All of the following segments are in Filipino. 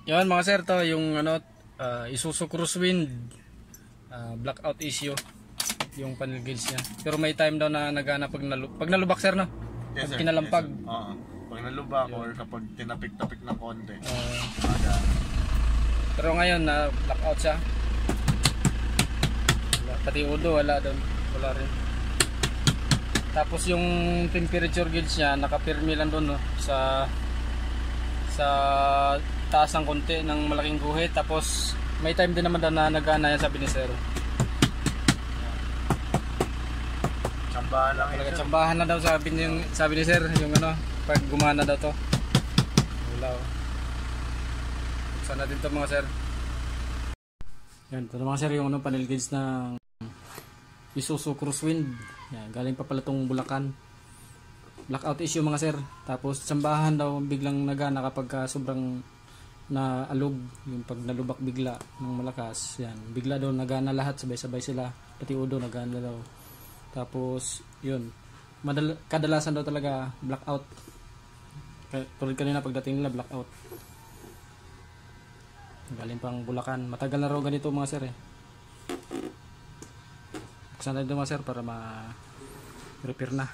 Yan mga sir, to yung ano, Isuzu Crosswind blackout issue yung panel gauge niya. Pero may time daw na nagana pag nalubak sir, no? Yes, pag kinalampag. Yes, oo. Pag nalubak or kapag tinapik-tapik ng konti. Pero ngayon na blackout siya. Pati udo wala doon. Wala rin. Tapos yung temperature gauge niya nakapirmi lang doon, no? Sa taas ng konti ng malaking guhit. Tapos may time din naman daw na nagana yan, sabi ni sir. Tsambahan lang talaga yun. Tsambahan na daw sabi ni sir yung ano, pag gumana daw to. Wala. Buksan natin to mga sir. Yan, ito mga sir yung ano, panel gauge ng Isuzu Crosswind. Yan, galing pa pala tong Bulacan. Blackout issue mga sir. Tapos tsambahan daw biglang nagana kapag sobrang naalog, yung pag nalubak bigla ng malakas. Yan, bigla daw nagana lahat, sabay-sabay sila. Pati udo nagana daw. Tapos yun, kadalasan daw talaga blackout. Tulad kanina pagdating nila blackout. Galing pang Bulacan. Matagal na raw ganito mga sir eh. Buksan natin mga sir para ma-repair na.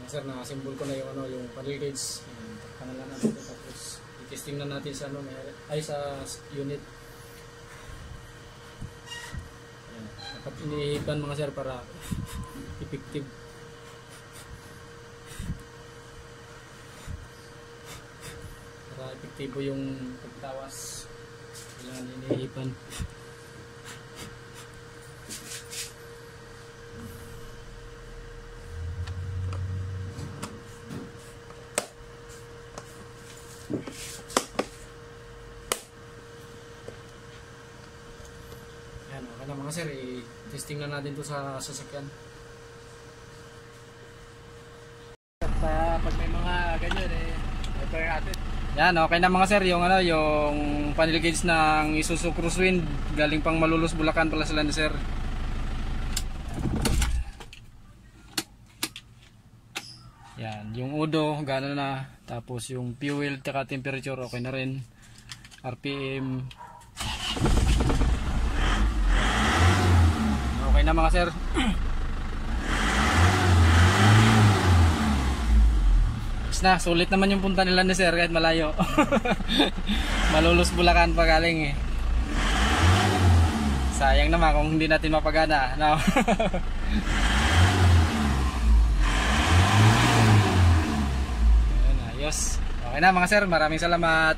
Sir, na-symbol ko na yung ano, yung panel gauge. Takpan na natin ito, tapos i-testing na natin sa ano, ay sa unit. Ayan. Dapat inihipan mga sir para effective. Para epektibo yung pagtawas. Kailangan inihipan. Ayan, okay na mga sir, i-testing na natin to sa sasakyan. Pag may mga ganyan repair natin. Yan, okay na mga sir, yung ano, yung panel gauge ng Isuzu Crosswind, galing pang Malulus, Bulacan pala sila ni sir. Yan, yung udo gano'n na, tapos yung fuel at temperature okay na rin. RPM okay na mga sir. Na, sulit naman yung punta nila ni sir kahit malayo. Malulus Bulacan pa galing eh. Sayang naman kung hindi natin mapagana, no? Ayun, ayos. Okay na mga sir, maraming salamat.